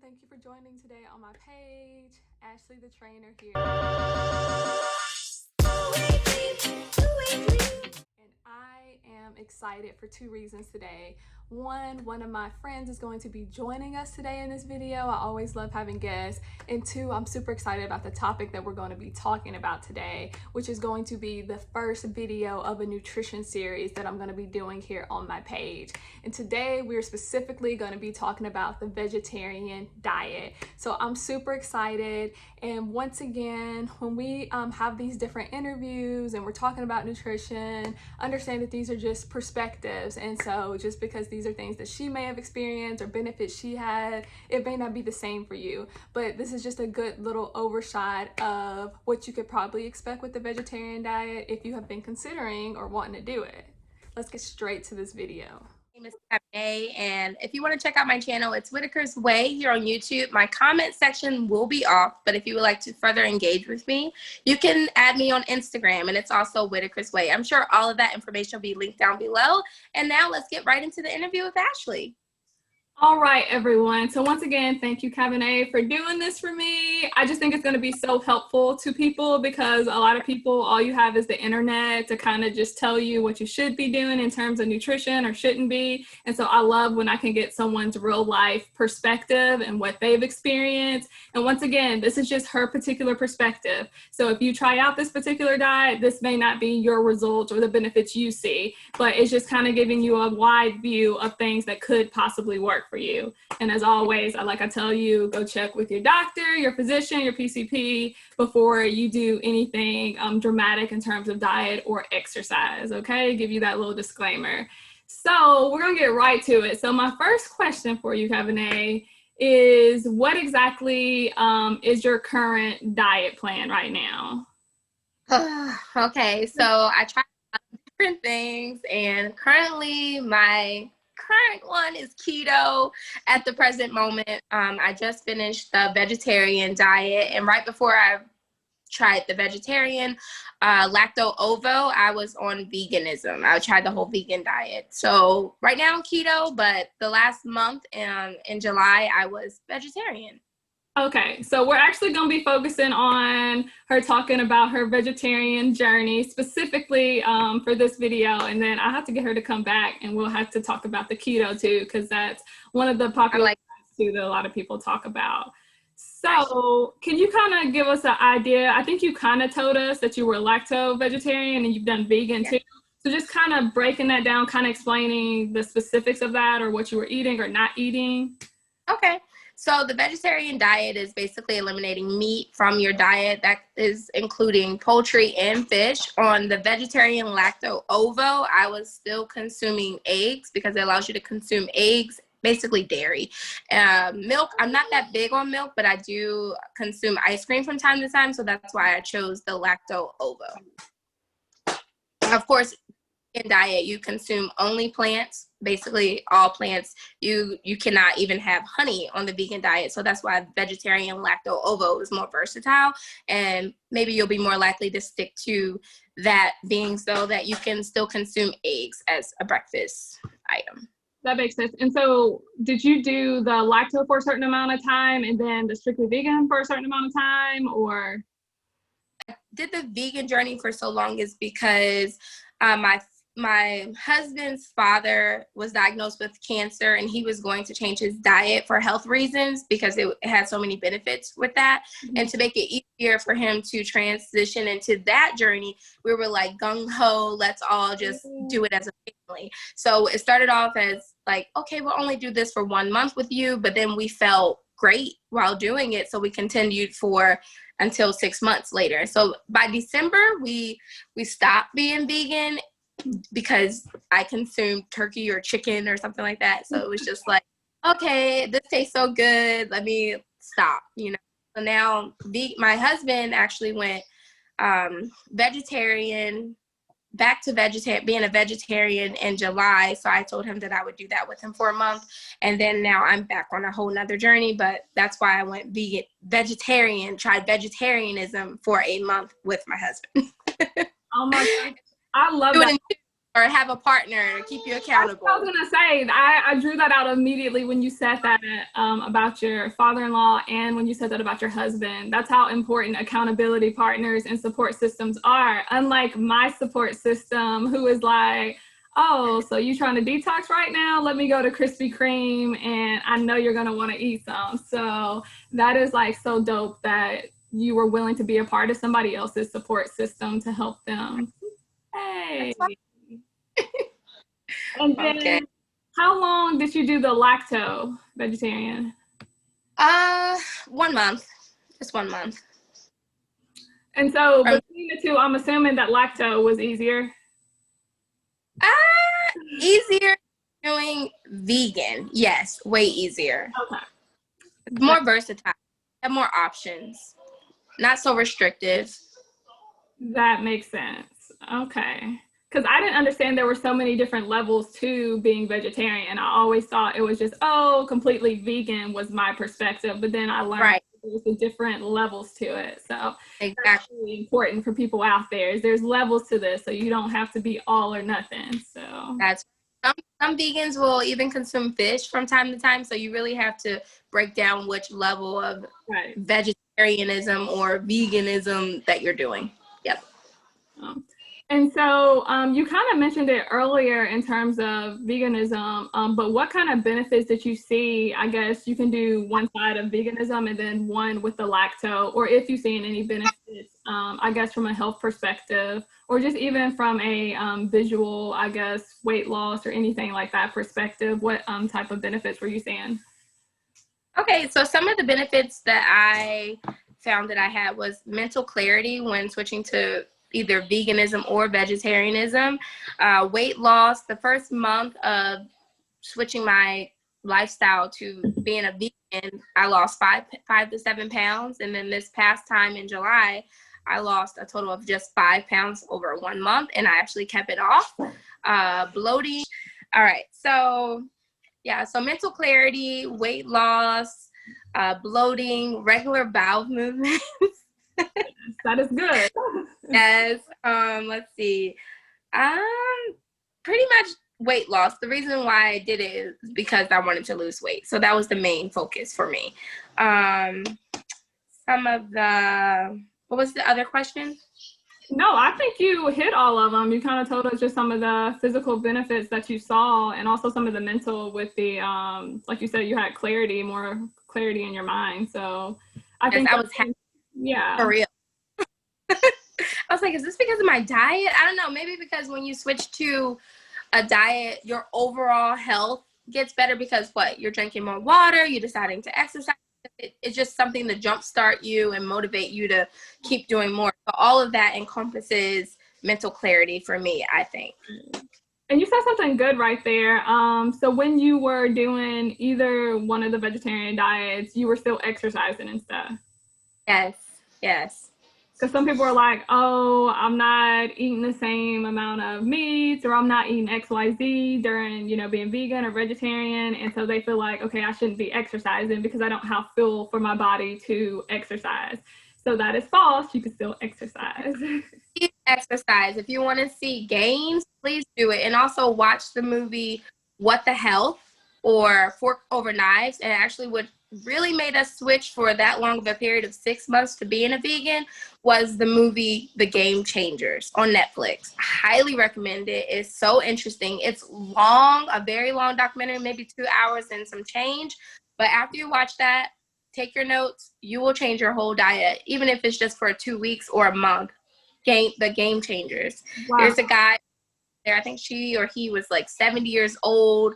Thank you for joining today on my page. Ashley the trainer here. And I am excited for two reasons today. One of my friends is going to be joining us today in this video. I always love having guests. And two, I'm super excited about the topic that we're going to be talking about today, which is going to be the first video of a nutrition series that I'm going to be doing here on my page. And today we're specifically going to be talking about the vegetarian diet. So I'm super excited. And once again, when we have these different interviews and we're talking about nutrition, understand that these are just perspectives. And so just because these are things that she may have experienced or benefits she had, it may not be the same for you. But this is just a good little oversight of what you could probably expect with the vegetarian diet if you have been considering or wanting to do it. Let's get straight to this video. My name is Kabanay, and if you want to check out my channel, it's Whitaker's Way here on YouTube. My comment section will be off, but if you would like to further engage with me, you can add me on Instagram, and it's also Whitaker's Way. I'm sure all of that information will be linked down below. And now let's get right into the interview with Ashley. All right, everyone. So once again, thank you, Kabanay, for doing this for me. I just think it's going to be so helpful to people because a lot of people, all you have is the internet to kind of just tell you what you should be doing in terms of nutrition or shouldn't be. And so I love when I can get someone's real life perspective and what they've experienced. And once again, this is just her particular perspective. So if you try out this particular diet, this may not be your results or the benefits you see, but it's just kind of giving you a wide view of things that could possibly work for you. And as always, I tell you, go check with your doctor, your physician, your PCP before you do anything dramatic in terms of diet or exercise, okay? Give you that little disclaimer. So we're gonna get right to it. So my first question for you, Kabanay, is what exactly is your current diet plan right now? Okay, so I tried different things, and currently my current one is keto at the present moment. I just finished the vegetarian diet, and right before I tried the vegetarian lacto ovo, I was on veganism. I tried the whole vegan diet. So right now I'm keto, but the last month in July I was vegetarian. Okay, so we're actually going to be focusing on her talking about her vegetarian journey specifically for this video, and then I have to get her to come back and we'll have to talk about the keto too, because that's one of the popular ones too that a lot of people talk about. So can you kind of give us an idea? I think you kind of told us that you were lacto vegetarian and you've done vegan too. So just kind of breaking that down, kind of explaining the specifics of that or what you were eating or not eating. Okay. So the vegetarian diet is basically eliminating meat from your diet. That is including poultry and fish. On the vegetarian lacto ovo, I was still consuming eggs because it allows you to consume eggs, basically dairy. Milk, I'm not that big on milk, but I do consume ice cream from time to time. So that's why I chose the lacto ovo. Of course, in diet, you consume only plants, basically all plants. You cannot even have honey on the vegan diet. So that's why vegetarian lacto ovo is more versatile, and maybe you'll be more likely to stick to that, being so that you can still consume eggs as a breakfast item. That makes sense. And so did you do the lacto for a certain amount of time and then the strictly vegan for a certain amount of time, or? I did the vegan journey for so long is because my husband's father was diagnosed with cancer, and he was going to change his diet for health reasons because it had so many benefits with that. Mm-hmm. And to make it easier for him to transition into that journey, we were like gung-ho, let's all just do it as a family. So it started off as like, okay, we'll only do this for 1 month with you, but then we felt great while doing it, so we continued for until 6 months later. So by December, we stopped being vegan because I consumed turkey or chicken or something like that. So it was just like, okay, this tastes so good, let me stop, you know. So now my husband actually went vegetarian, back to being a vegetarian in July. So I told him that I would do that with him for a month. And then now I'm back on a whole nother journey, but that's why I went vegetarian, tried vegetarianism for a month with my husband. Oh my God. I love that. or have a partner to keep you accountable. That's what I was gonna say. I drew that out immediately when you said that about your father-in-law and when you said that about your husband. That's how important accountability partners and support systems are. Unlike my support system, who is like, oh, so you trying to detox right now? Let me go to Krispy Kreme, and I know you're gonna want to eat some. So that is like so dope that you were willing to be a part of somebody else's support system to help them. Hey. And then, Okay. how long did you do the Lacto Vegetarian? 1 month. Just 1 month. And so between the two, I'm assuming that Lacto was easier. Easier doing vegan. Yes, way easier. Okay. More versatile. Have more options. Not so restrictive. That makes sense. Okay. Because I didn't understand there were so many different levels to being vegetarian. I always thought it was just, oh, completely vegan was my perspective. But then I learned there was the different levels to it. So that's really important for people out there. Is there's levels to this, so you don't have to be all or nothing. So that's some vegans will even consume fish from time to time. So you really have to break down which level of vegetarianism or veganism that you're doing. Yep. And so you kind of mentioned it earlier in terms of veganism, but what kind of benefits did you see? I guess you can do one side of veganism and then one with the lacto, or if you've seen any benefits, I guess from a health perspective, or just even from a visual, I guess, weight loss or anything like that perspective, what type of benefits were you seeing? Okay, so some of the benefits that I found that I had was mental clarity when switching to either veganism or vegetarianism, weight loss. The first month of switching my lifestyle to being a vegan, I lost 5 to 7 pounds. And then this past time in July, I lost a total of just 5 pounds over 1 month, and I actually kept it off. Bloating. All right. So yeah, so mental clarity, weight loss, bloating, regular bowel movements. That is good. Yes. Let's see. Pretty much weight loss. The reason why I did it is because I wanted to lose weight. So that was the main focus for me. Some of the, what was the other question? No, I think you hit all of them. You kind of told us just some of the physical benefits that you saw and also some of the mental with the, like you said, you had clarity, more clarity in your mind. So I think I was happy. Yeah. For real. I was like, is this because of my diet? I don't know. Maybe because when you switch to a diet, your overall health gets better because what? You're drinking more water, you're deciding to exercise. It's just something to jumpstart you and motivate you to keep doing more. So all of that encompasses mental clarity for me, I think. And you said something good right there. So when you were doing either one of the vegetarian diets, you were still exercising and stuff. Yes, yes. Because some people are like, oh, I'm not eating the same amount of meats, or I'm not eating XYZ during, being vegan or vegetarian. And so they feel like, okay, I shouldn't be exercising because I don't have fuel for my body to exercise. So that is false. You can still exercise. Exercise. If you want to see gains, please do it. And also watch the movie What the Health or Fork Over Knives. And actually what really made us switch for that long of a period of 6 months to being a vegan was the movie The Game Changers on Netflix. I highly recommend it. It's so interesting. It's long, a very long documentary, maybe 2 hours and some change. But after you watch that, take your notes. You will change your whole diet, even if it's just for 2 weeks or a month. The Game Changers. Wow. There's a guy there, I think she or he was like 70 years old,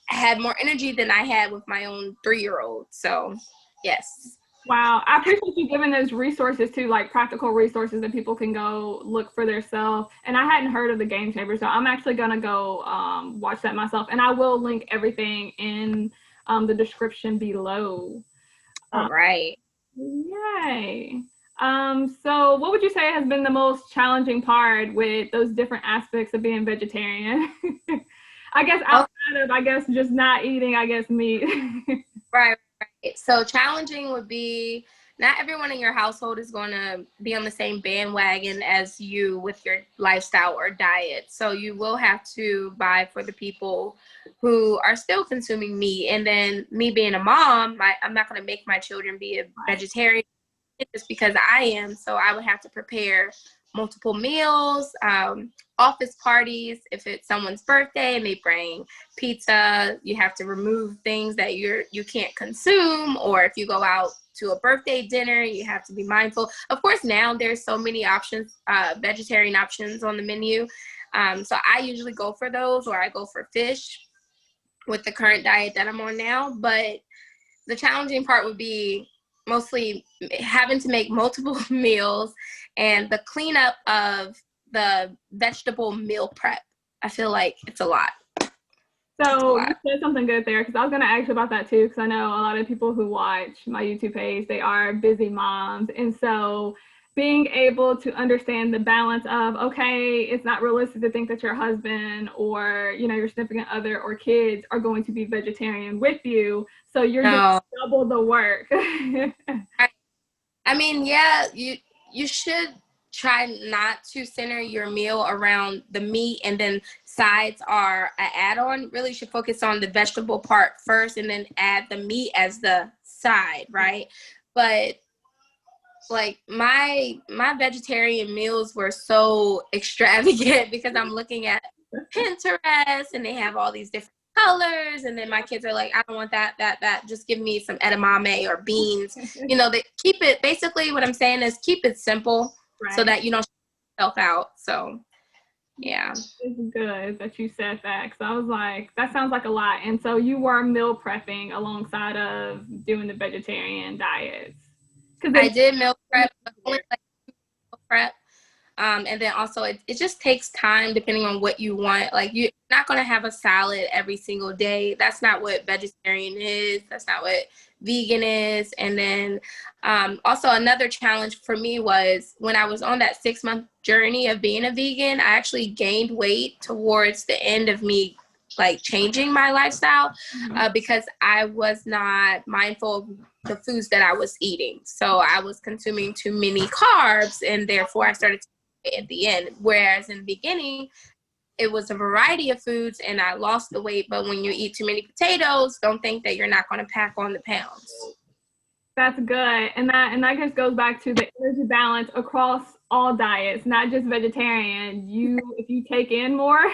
had more energy than I had with my own 3-year-old. So, yes. Wow. I appreciate you giving those resources too, like practical resources that people can go look for themselves. And I hadn't heard of the Game Changer, so I'm actually going to go watch that myself. And I will link everything in the description below. All right. Yay. So what would you say has been the most challenging part with those different aspects of being vegetarian? I guess outside of, just not eating, meat. Right. So challenging would be not everyone in your household is going to be on the same bandwagon as you with your lifestyle or diet. So you will have to buy for the people who are still consuming meat. And then me being a mom, I'm not going to make my children be a vegetarian just because I am. So I would have to prepare multiple meals, office parties. If it's someone's birthday and they bring pizza, you have to remove things that you can't consume. Or if you go out to a birthday dinner, you have to be mindful. Of course, now there's so many options, vegetarian options on the menu. So I usually go for those, or I go for fish with the current diet that I'm on now. But the challenging part would be mostly having to make multiple meals and the cleanup of the vegetable meal prep. I feel like it's a lot. So you said something good there, because I was going to ask you about that too, because I know a lot of people who watch my YouTube page, they are busy moms. And so being able to understand the balance of, okay, it's not realistic to think that your husband or, you know, your significant other or kids are going to be vegetarian with you. So you're doing double the work. I mean, yeah, you should try not to center your meal around the meat and then sides are an add-on. Really should focus on the vegetable part first and then add the meat as the side, right? But like my vegetarian meals were so extravagant because I'm looking at Pinterest and they have all these different colors, and then my kids are like, I don't want that, just give me some edamame or beans. You know, they keep it, basically what I'm saying is keep it simple, right, so that you don't yourself out. So yeah, it's good that you said that, because I was like, that sounds like a lot. And so you were meal prepping alongside of doing the vegetarian diets? I did meal prep, but only like meal prep. And then also it just takes time depending on what you want. Like you're not going to have a salad every single day. That's not what vegetarian is. That's not what vegan is. And then also another challenge for me was when I was on that 6-month journey of being a vegan, I actually gained weight towards the end of me like changing my lifestyle because I was not mindful of the foods that I was eating. So I was consuming too many carbs, and therefore I started to at the end, whereas in the beginning it was a variety of foods and I lost the weight. But when you eat too many potatoes, don't think that you're not going to pack on the pounds. That's good. And that just goes back to the energy balance across all diets, not just vegetarian. If you take in more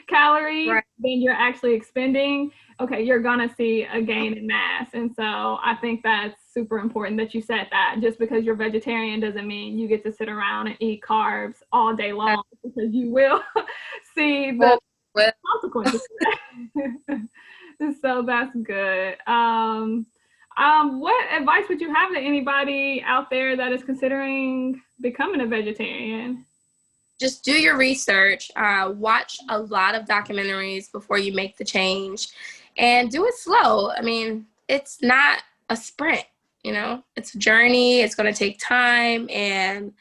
calories than you're actually expending, okay, you're gonna see a gain in mass. And so I think that's super important that you said that. Just because you're vegetarian doesn't mean you get to sit around and eat carbs all day long, because you will see the consequences. So that's good. What advice would you have to anybody out there that is considering becoming a vegetarian? Just do your research, watch a lot of documentaries before you make the change, and do it slow. I mean, it's not a sprint, you know, it's a journey. It's going to take time, and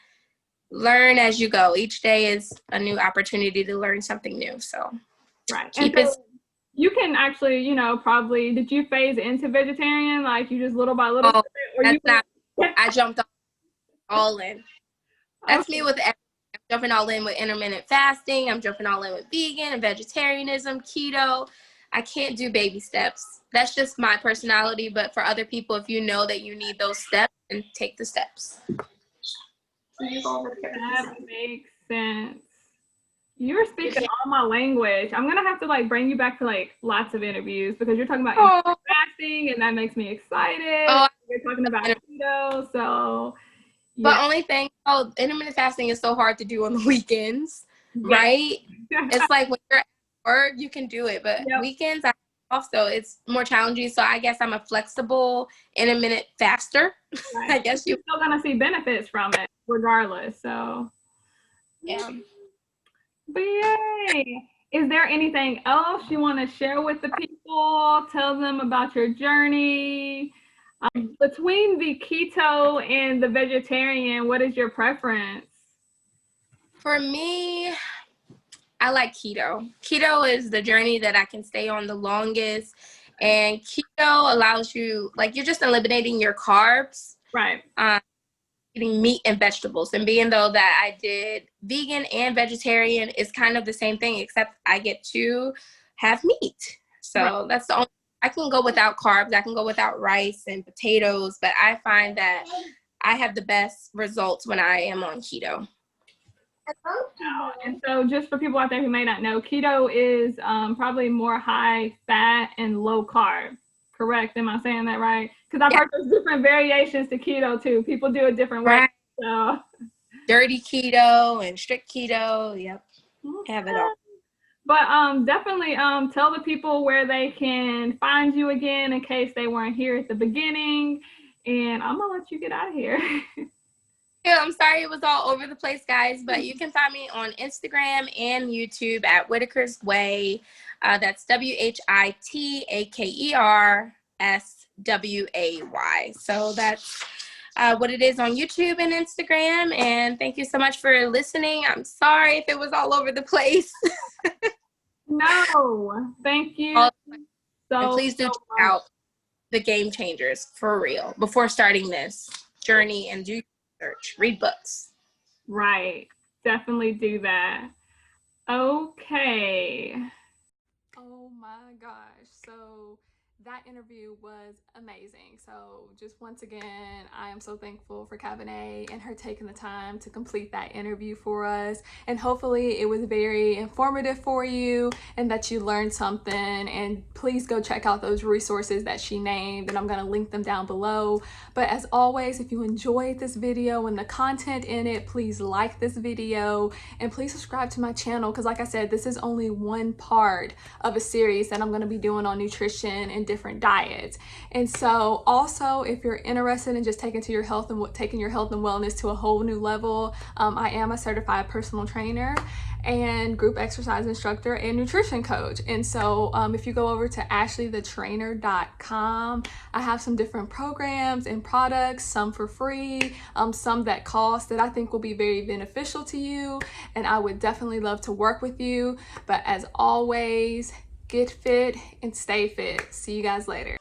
learn as you go. Each day is a new opportunity to learn something new. So keep it. You can actually, you know, probably, did you phase into vegetarian? Like you just little by little? I jumped all in. That's me with everything. I'm jumping all in with intermittent fasting. I'm jumping all in with vegan and vegetarianism, keto. I can't do baby steps. That's just my personality. But for other people, if you know that you need those steps, then take the steps. That makes sense. You're speaking all my language. I'm gonna have to like bring you back to like lots of interviews, because you're talking about fasting, and that makes me excited. You're talking about keto, so yeah. But only thing, intermittent fasting is so hard to do on the weekends, right? It's like when you're at work, you can do it, but weekends I off, so it's more challenging. So I guess I'm a flexible intermittent faster. I guess you're still gonna see benefits from it regardless. So yeah. But yay! Is there anything else you want to share with the people? Tell them about your journey. Between the keto and the vegetarian, what is your preference? For me, I like keto. Keto is the journey that I can stay on the longest. And keto allows you, like, you're just eliminating your carbs. Right. Eating meat and vegetables. And being though that I did vegan and vegetarian is kind of the same thing, except I get to have meat. So Right. that's the only, I can go without carbs, I can go without rice and potatoes, but I find that I have the best results when I am on keto. And so just for people out there who may not know, keto is probably more high fat and low carb. Correct? Am I saying that right? Because I've heard there's different variations to keto too. People do it different ways. Right. So Dirty keto and strict keto. Yep. Have it all. But definitely tell the people where they can find you again in case they weren't here at the beginning. And I'm gonna let you get out of here. Yeah, I'm sorry it was all over the place, guys, but you can find me on Instagram and YouTube at Whitaker's Way. That's WHITAKERSWAY. So that's what it is on YouTube and Instagram. And thank you so much for listening. I'm sorry if it was all over the place. No, thank you. And please do check out the Game Changers for real before starting this journey and do research, read books. Right. Definitely do that. Okay. Oh my gosh. So that interview was amazing. So just once again, I am so thankful for Kabanay and her taking the time to complete that interview for us. And hopefully it was very informative for you and that you learned something. And please go check out those resources that she named, and I'm going to link them down below. But as always, if you enjoyed this video and the content in it, please like this video and please subscribe to my channel, because like I said, this is only one part of a series that I'm going to be doing on nutrition and different diets. And so also, if you're interested in just taking your health and wellness to a whole new level, I am a certified personal trainer and group exercise instructor and nutrition coach. And so if you go over to ashleythetrainer.com, I have some different programs and products, some for free, some that cost, that I think will be very beneficial to you. And I would definitely love to work with you. But as always, get fit and stay fit. See you guys later.